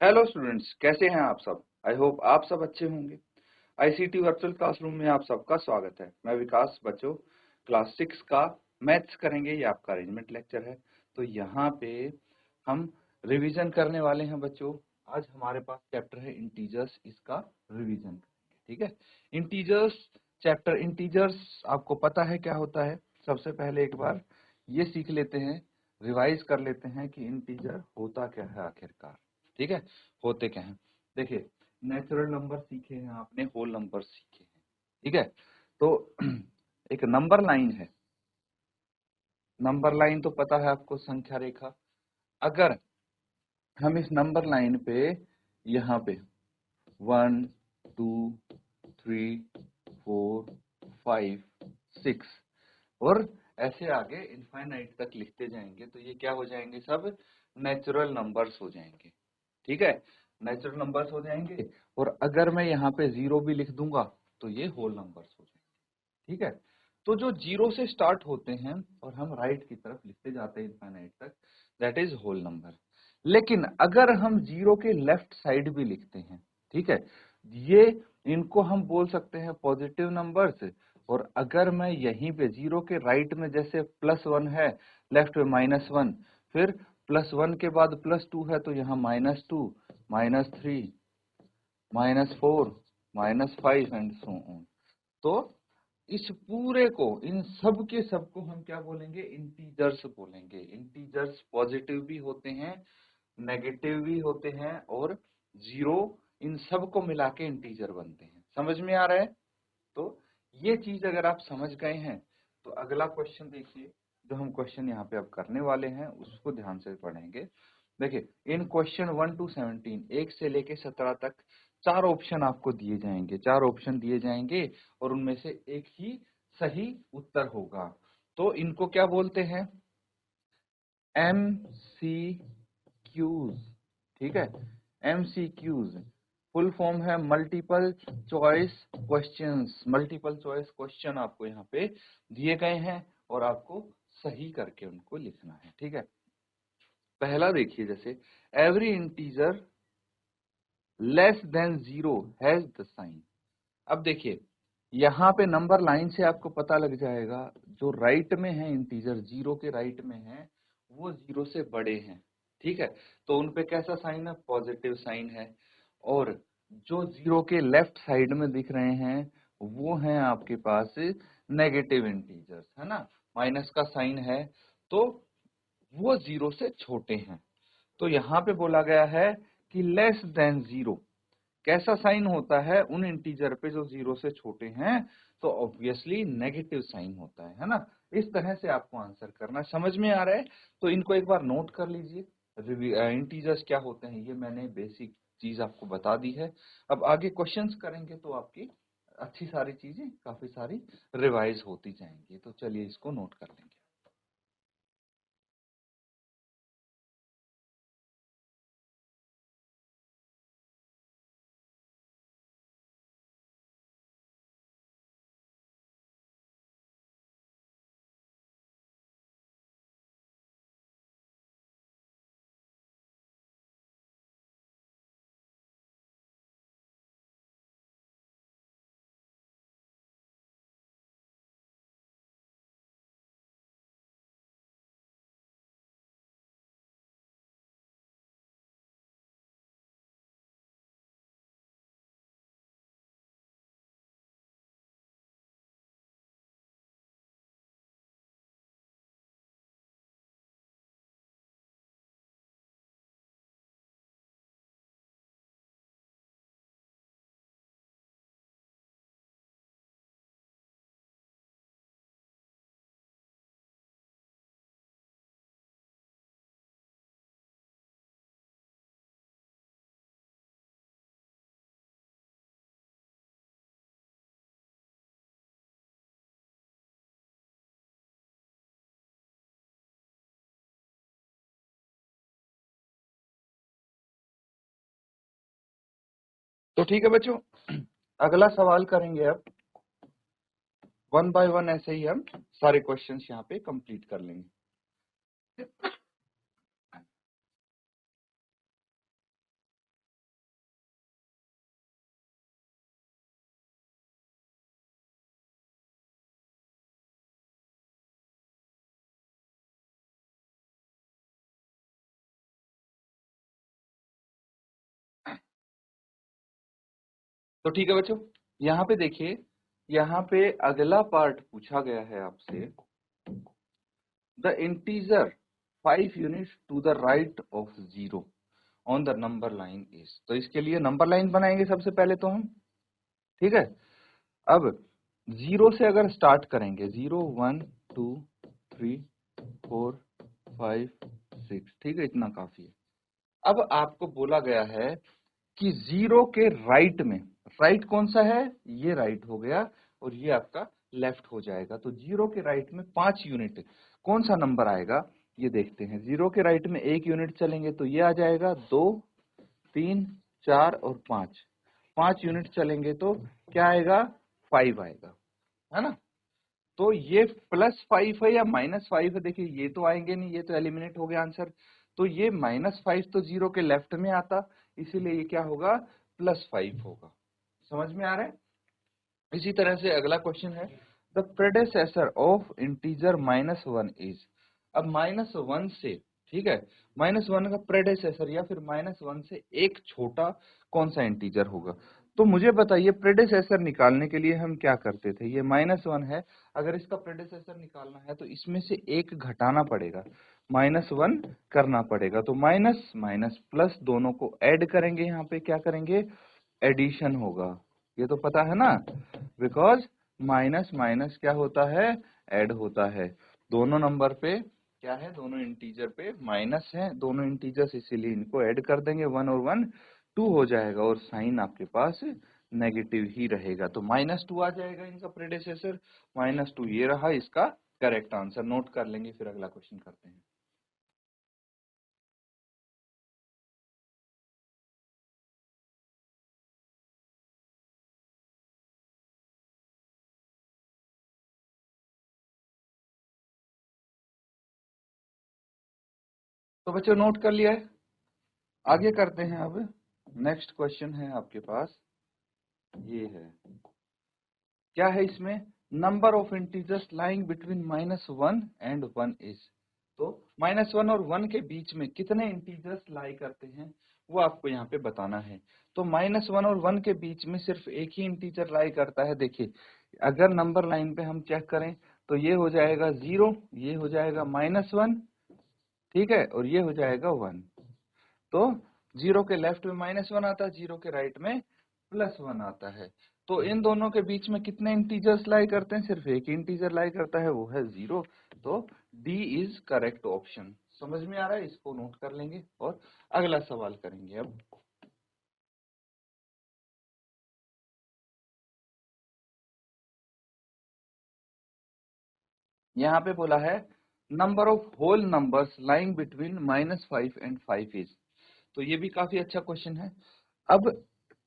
Hello students, कैसे हैं आप सब। आई होप आप सब अच्छे होंगे। आईसीटी वर्चुअल क्लासरूम में आप सबका स्वागत है। मैं विकास। बच्चों, क्लास 6 का मैथ्स करेंगे, ये आपका अरेंजमेंट लेक्चर है। तो यहाँ पे हम रिवीजन करने वाले हैं बच्चों। आज हमारे पास चैप्टर है इंटीजर्स, इसका रिवीजन करेंगे। ठीक है, इंटीजर्स चैप्टर। इंटीजर्स आपको पता है क्या होता है। सबसे पहले एक बार ये सीख लेते हैं, रिवाइज कर लेते हैं कि इंटीजर होता क्या है आखिरकार। ठीक है, होते क्या हैं। देखिए, नेचुरल नंबर सीखे हैं आपने, होल नंबर सीखे हैं। ठीक है, तो एक नंबर लाइन है। नंबर लाइन तो पता है आपको, संख्या रेखा। अगर हम इस नंबर लाइन पे यहाँ पे 1 2 3 4 5 6 और ऐसे आगे इनफाइनाइट तक लिखते जाएंगे तो ये क्या हो जाएंगे, सब नेचुरल नंबर्स हो जाएंगे। ठीक है, नेचुरल नंबर्स हो जाएंगे। और अगर मैं यहाँ पे 0 भी लिख दूंगा तो ये होल नंबर्स हो जाएंगे। ठीक है, तो जो 0 से स्टार्ट होते हैं और हम राइट की तरफ लिखते जाते हैं इनफाइनाइट तक, दैट इज होल नंबर। लेकिन अगर हम 0 के लेफ्ट साइड भी लिखते हैं, ठीक है, ये इनको हम बोल सकते हैं पॉजिटिव नंबर्स। और अगर मैं यहीं पे 0 के राइट में जैसे +1 है, लेफ्ट में -1, फिर +1 के बाद +2 है तो यहाँ -2, -3, -4, -5 एंड सो ऑन। तो इस पूरे को, इन सब के सब को हम क्या बोलेंगे, इंटीजर्स बोलेंगे। इंटीजर्स पॉजिटिव भी होते हैं, नेगेटिव भी होते हैं और 0, इन सब को मिला के इंटीजर बनते हैं। समझ में आ रहा है। तो ये चीज अगर आप समझ गए हैं तो अगला क्वेश्चन देखिए, जो हम क्वेश्चन यहाँ पे अब करने वाले हैं उसको ध्यान से पढ़ेंगे। देखिए, इन क्वेश्चन 1 to 17, 1 से लेके 17 तक 4 ऑप्शन आपको दिए जाएंगे। 4 ऑप्शन दिए जाएंगे और उनमें से एक ही सही उत्तर होगा। तो इनको क्या बोलते हैं, MCQs। ठीक है, MCQs फुल फॉर्म है multiple choice questions. Multiple choice question आपको यहाँ पे दिए गए हैं और आपको सही करके उनको लिखना है। ठीक है, पहला देखिए, जैसे every integer less than 0 has the sign. अब देखिए, यहाँ पे नंबर लाइन से आपको पता लग जाएगा, जो राइट में है इंटीजर, 0 के राइट में है, वो 0 से बड़े हैं। ठीक है, तो उनपे कैसा साइन है, पॉजिटिव साइन है। और जो 0 के लेफ्ट साइड में दिख रहे हैं वो हैं आपके पास नेगेटिव इंटीजर्स, है ना, माइनस का साइन है, तो वो 0 से छोटे हैं। तो यहाँ पे बोला गया है कि लेस देन 0 कैसा साइन होता है उन इंटीजर पे जो 0 से छोटे हैं, तो ऑब्वियसली नेगेटिव साइन होता है ना। इस तरह से आपको आंसर करना है। समझ में आ रहा है, तो इनको एक बार नोट कर लीजिए। इंटीजर्स क्या होते हैं ये मैंने बेसिक चीज आपको बता दी है। अब आगे क्वेश्चंस करेंगे तो आपकी अच्छी सारी चीजें काफी सारी रिवाइज होती जाएंगी। तो चलिए इसको नोट कर लेंगे। तो ठीक है बच्चों, अगला सवाल करेंगे अब। वन बाय वन ऐसे ही हम सारे क्वेश्चंस यहाँ पे कंप्लीट कर लेंगे। तो ठीक है बच्चों, यहाँ पे देखिए, यहाँ पे अगला पार्ट पूछा गया है आपसे, the integer 5 units to the right of 0 on the number line is. तो इसके लिए नंबर लाइन बनाएंगे सबसे पहले तो हम, ठीक है। अब 0 से अगर स्टार्ट करेंगे, 0 1 2 3 4 5 6, ठीक है, इतना काफी है। अब आपको बोला गया है कि 0 के राइट में, राइट कौन सा है, ये राइट हो गया और ये आपका लेफ्ट हो जाएगा। तो 0 के राइट में 5 यूनिट कौन सा नंबर आएगा, ये देखते हैं। 0 के राइट में 1 यूनिट चलेंगे तो ये आ जाएगा 2 3 4 और 5। 5 यूनिट चलेंगे तो क्या आएगा, 5 आएगा, है ना। तो ये +5 है या -5 है, देखिए ये तो आएंगे नहीं, ये तो एलिमिनेट हो गया आंसर। तो ये -5 तो 0 के लेफ्ट में आता, इसीलिए ये क्या होगा, +5 होगा। समझ में आ रहा है। इसी तरह से अगला क्वेश्चन है, द प्रेडेसेसर ऑफ इंटीजर -1 इज। अब -1 से, ठीक है, -1 का प्रेडेसेसर या फिर -1 से एक छोटा कौन सा इंटीजर होगा। तो मुझे बताइए, प्रेडेसेसर निकालने के लिए हम क्या करते थे, ये -1 है, अगर इसका प्रेडेसेसर निकालना है तो इसमें से एक घटाना पड़ेगा, -1 करना पड़ेगा। तो माइनस माइनस प्लस दोनों को ऐड करेंगे, यहाँ पे क्या करेंगे, एडिशन होगा, ये तो पता है ना, बिकॉज माइनस माइनस क्या होता है, ऐड होता है। दोनों नंबर पे क्या है, दोनों इंटीजर पे माइनस है, दोनों इंटीजर्स, इसीलिए इनको ऐड कर देंगे, 1 और 1 2 हो जाएगा और साइन आपके पास नेगेटिव ही रहेगा। तो -2 आ जाएगा इनका प्रेडेसेसर, -2 ये रहा इसका करेक्ट आंसर। नोट कर लेंगे, फिर अगला क्वेश्चन करते हैं। तो बच्चों नोट कर लिया है, आगे करते हैं। अब नेक्स्ट क्वेश्चन है आपके पास, ये है, क्या है इसमें, number of integers lying between -1 and 1 is. तो -1 और 1 के बीच में कितने इंटीजर्स लाई करते हैं, वो आपको यहाँ पे बताना है। तो -1 और 1 के बीच में सिर्फ एक ही इंटीजर लाई करता है। देखिए, अगर नंबर लाइन पे हम चेक करें तो ये हो जाएगा 0, ये हो जाएगा -1, ठीक है, और ये हो जाएगा 1। तो 0 के लेफ्ट में -1 आता है, 0 के राइट में +1 आता है। तो इन दोनों के बीच में कितने इंटीजर्स लाई करते हैं, सिर्फ एक ही इंटीजर लाई करता है, वो है 0। तो डी इज करेक्ट ऑप्शन। समझ में आ रहा है, इसको नोट कर लेंगे और अगला सवाल करेंगे। अब यहाँ पे बोला है, number of whole numbers lying between -5 and 5 is. तो ये भी काफी अच्छा क्वेश्चन है। अब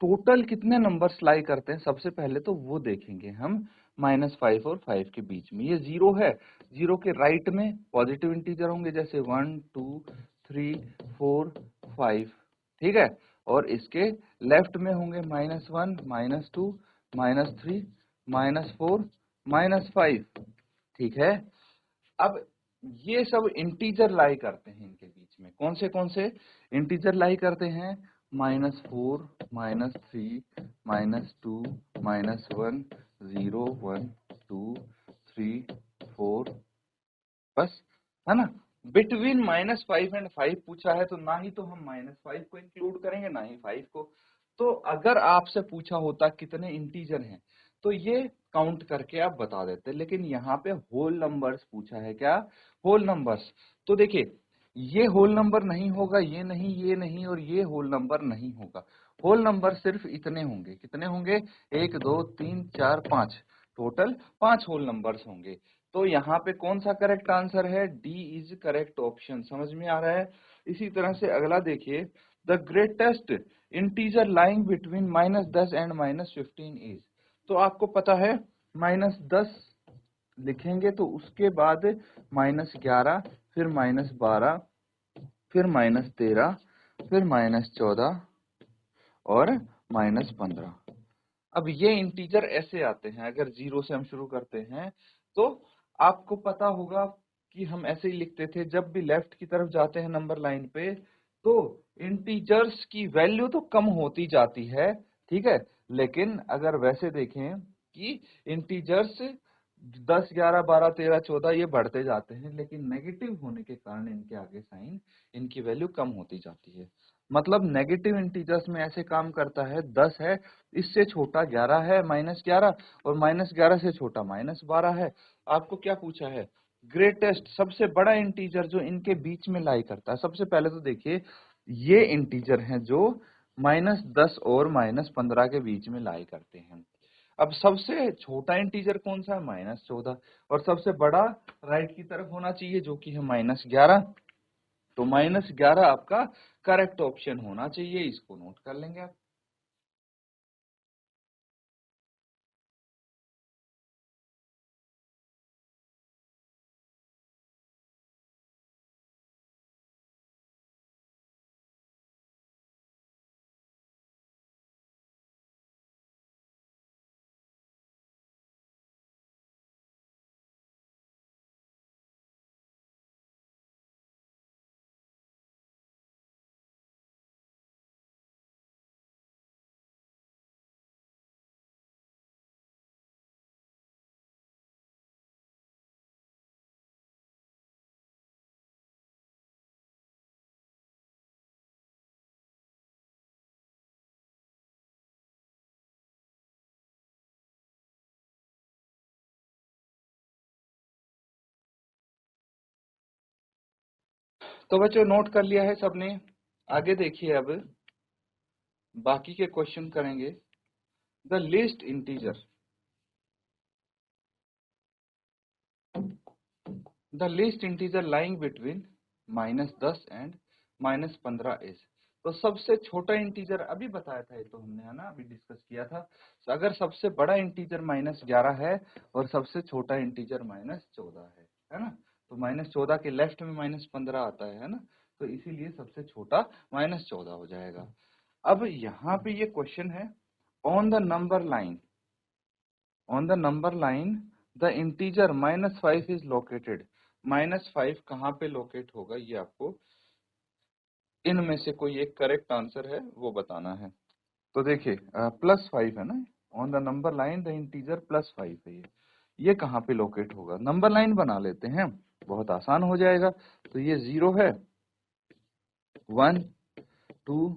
टोटल कितने नंबर्स लाई करते हैं, सबसे पहले तो वो देखेंगे हम। -5 और 5 के बीच में ये 0 है, 0 के राइट में पॉजिटिव इंटीजर होंगे, जैसे 1 2 3 4 5, ठीक है, और इसके लेफ्ट में होंगे -1 -2 -3 -4 -5, ठीक है। अब ये सब इंटीजर लाई करते हैं, इनके बीच में कौन से इंटीजर लाई करते हैं, -4 -3 -2 -1 0 1 2 3 4, बस, है ना। बिटवीन -5 एंड 5 पूछा है, तो ना ही तो हम -5 को इंक्लूड करेंगे, ना ही 5 को। तो अगर आपसे पूछा होता कितने इंटीजर हैं, तो ये काउंट करके आप बता देते, लेकिन यहाँ पे होल नंबर्स पूछा है। क्या, होल नंबर्स। तो देखिए, ये होल नंबर नहीं होगा, ये नहीं, ये नहीं, और ये होल नंबर नहीं होगा। होल नंबर सिर्फ इतने होंगे, कितने होंगे, 1 2 3 4 5, टोटल 5 होल नंबर्स होंगे। तो यहाँ पे कौन सा करेक्ट आंसर है, डी इज करेक्ट ऑप्शन। समझ में आ रहा है। इसी तरह से अगला देखिए, the greatest integer lying between -10 and -15 is. तो आपको पता है, -10 लिखेंगे तो उसके बाद -11, फिर -12, फिर -13, फिर -14 और -15। अब ये इंटीजर ऐसे आते हैं, अगर 0 से हम शुरू करते हैं तो आपको पता होगा कि हम ऐसे ही लिखते थे, जब भी लेफ्ट की तरफ जाते हैं नंबर लाइन पे, तो इंटीजर्स की वैल्यू तो कम होती जाती है, ठीक है, लेकिन अगर वैसे देखें कि इंटीजर्स 10, 11, 12, 13, 14 ये बढ़ते जाते हैं, लेकिन नेगेटिव होने के कारण इनके आगे साइन, इनकी वैल्यू कम होती जाती है। मतलब नेगेटिव इंटीजर्स में ऐसे काम करता है, 10 है, इससे छोटा 11 है, -11, और -11 से छोटा -12 है। आपको क्या पूछा है? ग्रेटेस्ट, सबसे बड़ा इंटीजर जो इनके बीच में लाई करता है। सबसे पहले तो देखिए, ये इंटीजर हैं जो -10 और -15 के बीच में लाई करते हैं। अब सबसे छोटा इंटीजर कौन सा है? -14, और सबसे बड़ा राइट की तरफ होना चाहिए जो कि है -11। तो -11 आपका करेक्ट ऑप्शन होना चाहिए, इसको नोट कर लेंगे आप। तो बच्चों नोट कर लिया है सबने? आगे देखिए, अब बाकी के क्वेश्चन करेंगे। The least integer, the least integer lying between -10 and -15 is. तो सबसे छोटा इंटीजर अभी बताया था, ये तो हमने, है ना, अभी डिस्कस किया था। तो अगर सबसे बड़ा इंटीजर -11 है और सबसे छोटा इंटीजर -14 है ना, तो -14 के लेफ्ट में -15 आता है ना, तो इसीलिए सबसे छोटा -14 हो जाएगा। अब यहाँ पे ये क्वेश्चन है, on the number line, on the number line the integer -5 is located. -5 कहाँ पे लोकेट होगा, ये आपको इनमें से कोई एक करेक्ट आंसर है वो बताना है। तो देखिए, +5 है ना, on the number line the integer +5 है ये कहाँ पे लोकेट होगा? नंबर लाइन बना लेते हैं, बहुत आसान हो जाएगा। तो ये 0 है, 1, 2,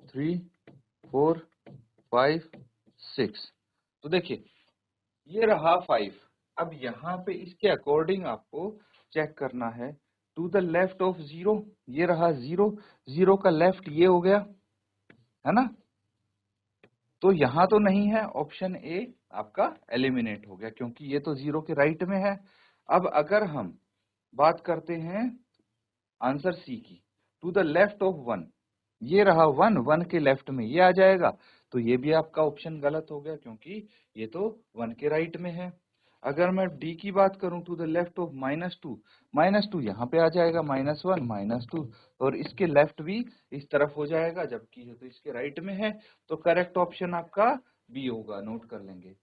3, 4, 5, 6। तो देखिए, ये रहा 5। अब यहाँ पे इसके अकॉर्डिंग आपको चेक करना है, टू द लेफ्ट ऑफ 0, ये रहा 0, 0 का लेफ्ट ये हो गया, है ना। तो यहाँ तो नहीं है, ऑप्शन ए आपका एलिमिनेट हो गया, क्योंकि ये तो 0 के राइट में है। अब अगर हम बात करते हैं आंसर सी की, टू द लेफ्ट ऑफ 1, ये रहा 1, 1 के लेफ्ट में ये आ जाएगा, तो ये भी आपका ऑप्शन गलत हो गया, क्योंकि ये तो 1 के राइट में है। अगर मैं डी की बात करूं, टू द लेफ्ट ऑफ -2, -2 यहाँ पे आ जाएगा, -1, -2, और इसके लेफ्ट भी इस तरफ हो जाएगा, जबकि ये तो इसके राइट में है। तो करेक्ट ऑप्शन आपका बी होगा, नोट कर लेंगे।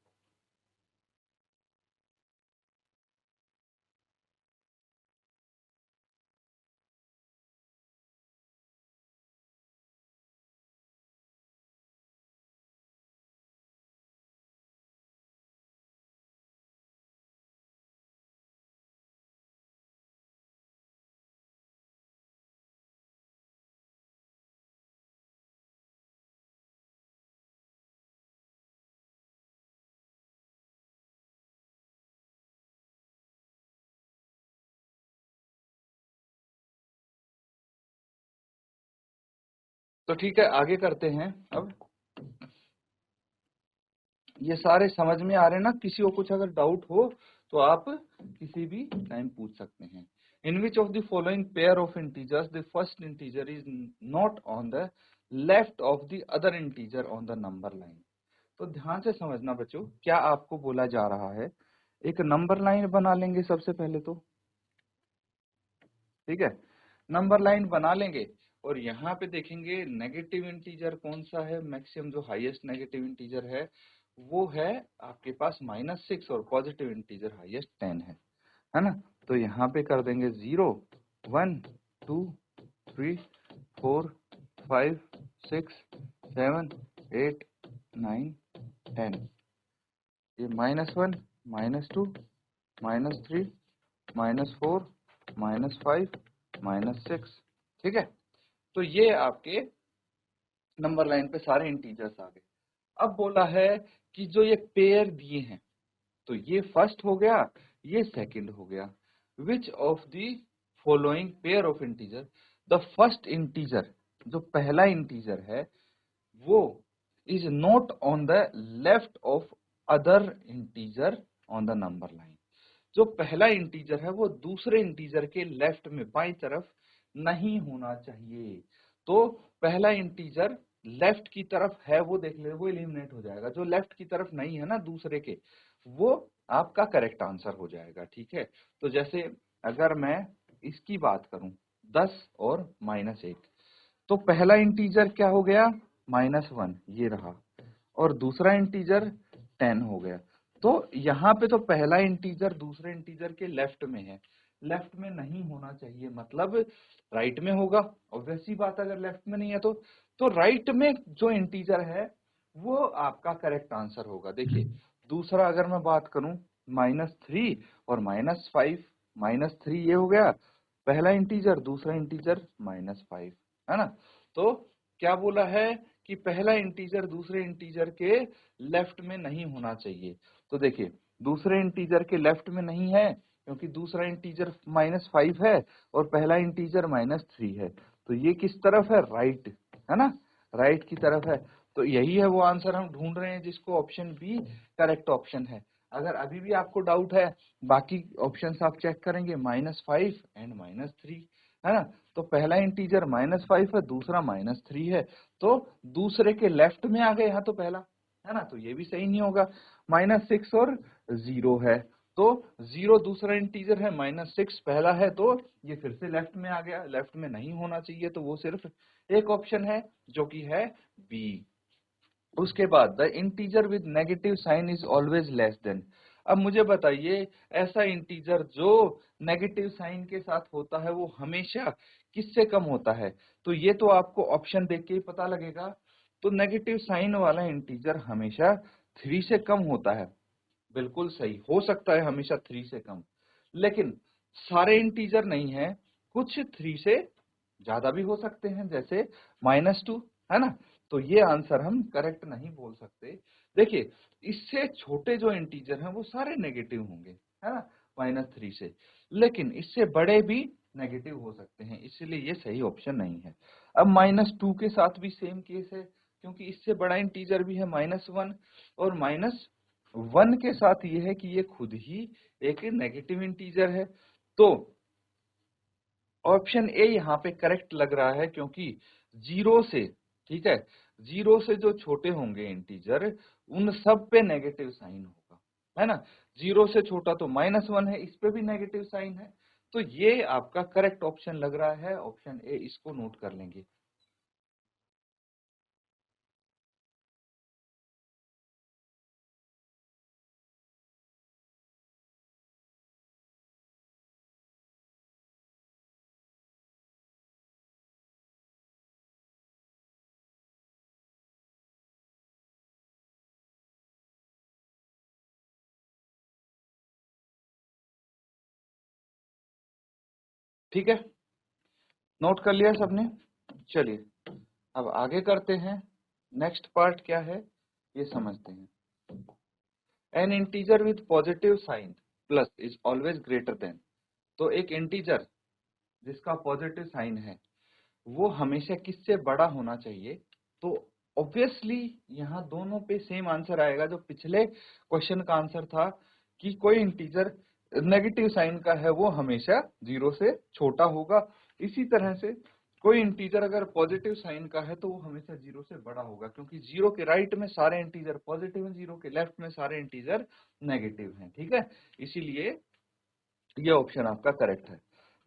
तो ठीक है, आगे करते हैं। अब ये सारे समझ में आ रहे हैं ना? किसी को कुछ अगर डाउट हो तो आप किसी भी टाइम पूछ सकते हैं। In which of the following pair of integers the first integer is not on the left of the other integer on the number line. तो ध्यान से समझना बच्चों, क्या आपको बोला जा रहा है, एक नंबर लाइन बना लेंगे सबसे पहले तो, ठीक है। नंबर लाइन बना लेंगे और यहाँ पे देखेंगे नेगेटिव इंटीजर कौन सा है, मैक्सिमम जो हाईएस्ट नेगेटिव इंटीजर है वो है आपके पास -6, और पॉजिटिव इंटीजर हाईएस्ट 10 है ना। तो यहाँ पे कर देंगे 0, 1, 2, 3, 4, 5, 6, 7, 8, 9, 10, ये -1, -2, -3, -4, -5, -6, ठीक है। तो ये आपके नंबर लाइन पे सारे इंटीजर्स आ गए। अब बोला है कि जो ये पेयर दिए हैं, तो ये फर्स्ट हो गया, ये सेकंड हो गया। विच of the following pair of integer the first integer, जो पहला इंटीजर है वो is not on the left of other integer on the number line. जो पहला इंटीजर है वो दूसरे इंटीजर के लेफ्ट में बाईं तरफ नहीं होना चाहिए। तो पहला इंटीजर लेफ्ट की तरफ है वो देख ले, वो एलिमिनेट हो जाएगा। जो लेफ्ट की तरफ नहीं है ना दूसरे के, वो आपका करेक्ट आंसर हो जाएगा, ठीक है। तो जैसे अगर मैं इसकी बात करूं 10 और -1, तो पहला इंटीजर क्या हो गया, -1 ये रहा, और दूसरा इंटीजर 10 हो गया। तो यहाँ पे तो पहला इंटीजर दूसरे इंटीजर के लेफ्ट में है, लेफ्ट में नहीं होना चाहिए, मतलब राइट में होगा। ऑब्वियस सी बात, अगर लेफ्ट में नहीं है तो राइट में जो इंटीजर है वो आपका करेक्ट आंसर होगा। देखिए दूसरा अगर मैं बात करूं -3 और -5, -3 ये हो गया पहला इंटीजर, दूसरा इंटीजर -5, है ना। तो क्या बोला है कि पहला इंटीजर दूसरे इंटीजर के लेफ्ट में नहीं होना चाहिए। तो देखिए दूसरे इंटीजर के लेफ्ट में नहीं है क्योंकि दूसरा इंटीजर -5 है और पहला इंटीजर -3 है। तो ये किस तरफ है, राइट, है ना, राइट की तरफ है। तो यही है वो आंसर हम ढूंढ रहे हैं, जिसको ऑप्शन बी करेक्ट ऑप्शन है। अगर अभी भी आपको डाउट है, बाकी ऑप्शंस आप चेक करेंगे, -5 एंड -3, है ना। तो पहला इंटीजर -5 है, दूसरा -3 है, तो दूसरे के लेफ्ट में आ गए यहाँ तो पहला, है ना। तो ये भी सही नहीं होगा। -6 और 0 है, तो 0 दूसरा इंटीजर है, -6 पहला है, तो ये फिर से लेफ्ट में आ गया, लेफ्ट में नहीं होना चाहिए। तो वो सिर्फ एक ऑप्शन है जो कि है बी। उसके बाद the integer with negative sign is always less than. अब मुझे बताइए ऐसा इंटीजर जो नेगेटिव साइन के साथ होता है वो हमेशा किससे कम होता है। तो ये तो आपको ऑप्शन देख के ही पता लगेगा। तो नेगेटिव साइन वाला इंटीजर हमेशा 3 से कम होता है। बिल्कुल सही, हो सकता है हमेशा 3 से कम, लेकिन सारे इंटीजर नहीं है, कुछ 3 से ज्यादा भी हो सकते हैं, जैसे -2, है ना। तो ये आंसर हम करेक्ट नहीं बोल सकते। देखिए इससे छोटे जो इंटीजर हैं वो सारे नेगेटिव होंगे, है ना, -3 से, लेकिन इससे बड़े भी नेगेटिव हो सकते हैं, इसलिए ये सही ऑप्शन नहीं है। अब -2 के साथ भी सेम केस है, क्योंकि इससे बड़ा इंटीजर भी है -1, और -1 के साथ ये है कि ये खुद ही एक नेगेटिव इंटीजर है। तो ऑप्शन ए यहाँ पे करेक्ट लग रहा है, क्योंकि 0 से, ठीक है, 0 से जो छोटे होंगे इंटीजर उन सब पे नेगेटिव साइन होगा, है ना। 0 से छोटा तो -1 है, इस पे भी नेगेटिव साइन है। तो ये आपका करेक्ट ऑप्शन लग रहा है, ऑप्शन ए, इसको नोट कर लेंगे। ठीक है, नोट कर लिया सबने। चलिए अब आगे करते हैं, नेक्स्ट पार्ट क्या है ये समझते हैं। An integer with positive sign plus is always greater than. तो एक इंटीजर जिसका पॉजिटिव साइन है वो हमेशा किससे बड़ा होना चाहिए। तो ऑब्वियसली यहाँ दोनों पे सेम आंसर आएगा, जो पिछले क्वेश्चन का आंसर था कि कोई इंटीजर नेगेटिव साइन का है वो हमेशा 0 से छोटा होगा। इसी तरह से कोई इंटीजर अगर पॉजिटिव साइन का है तो वो हमेशा 0 से बड़ा होगा, क्योंकि 0 के राइट में सारे इंटीजर पॉजिटिव हैं, 0 के लेफ्ट में सारे इंटीजर नेगेटिव हैं, ठीक है। इसीलिए ये ऑप्शन आपका करेक्ट है।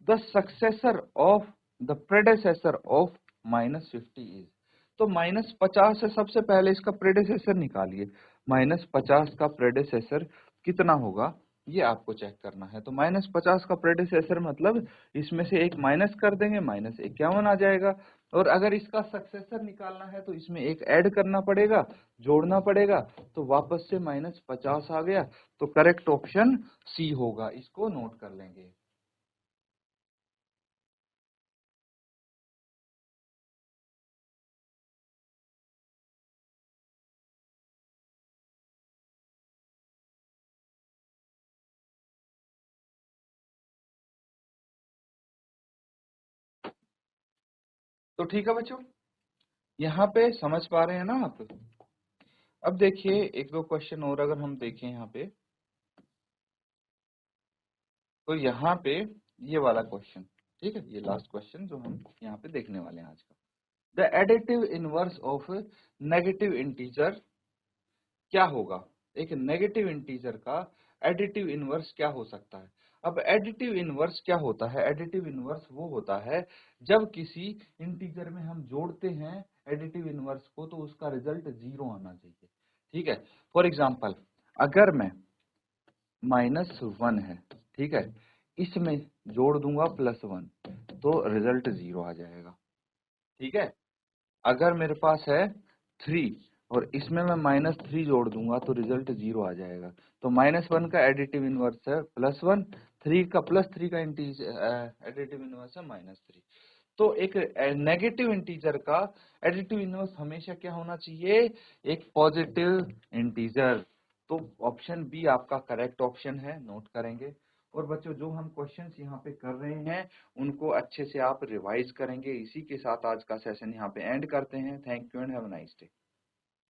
The successor of the प्रेडेसेसर of -50 is. तो -50 है, सबसे पहले इसका प्रेडेसेसर निकालिए। -50 का प्रेडेसेसर कितना होगा ये आपको चेक करना है। तो -50 का प्रेडेसेसर मतलब इसमें से एक माइनस कर देंगे, -51 आ जाएगा। और अगर इसका सक्सेसर निकालना है तो इसमें एक ऐड करना पड़ेगा, जोड़ना पड़ेगा, तो वापस से -50 आ गया, तो करेक्ट ऑप्शन सी होगा, इसको नोट कर लेंगे। तो ठीक है बच्चों, यहाँ पे समझ पा रहे हैं ना आप? अब देखिए एक दो क्वेश्चन और अगर हम देखें यहाँ पे, तो यहाँ पे ये वाला क्वेश्चन, ठीक है, ये लास्ट क्वेश्चन जो हम यहाँ पे देखने वाले हैं आज का। The additive inverse of negative integer क्या होगा? एक नेगेटिव इंटीजर का एडिटिव इनवर्स क्या हो सकता है? अब एडिटिव इनवर्स क्या होता है? एडिटिव इनवर्स वो होता है जब किसी इंटीजर में हम जोड़ते हैं एडिटिव इनवर्स को, तो उसका रिजल्ट 0 आना चाहिए, ठीक है। फॉर एग्जांपल, अगर मैं -1 है, ठीक है, इसमें जोड़ दूंगा +1, तो रिजल्ट 0 आ जाएगा, ठीक है। अगर मेरे पास है 3 और इसमें मैं -3 जोड़ दूंगा तो रिजल्ट 0 आ जाएगा। तो -1 का एडिटिव इनवर्स है +1, 3 का +3 का एडिटिव इनवर्स है -3। तो एक नेगेटिव इंटीजर का एडिटिव इनवर्स हमेशा क्या होना चाहिए? एक पॉजिटिव इंटीजर। तो ऑप्शन बी आपका करेक्ट ऑप्शन है, नोट करेंगे। और बच्चों जो हम क्वेश्चंस यहाँ पे कर रहे हैं उनको अच्छे से आप रिवाइज करेंगे। इसी के साथ आज का सेशन यहाँ पे एंड करते हैं। Thank you and have a nice day.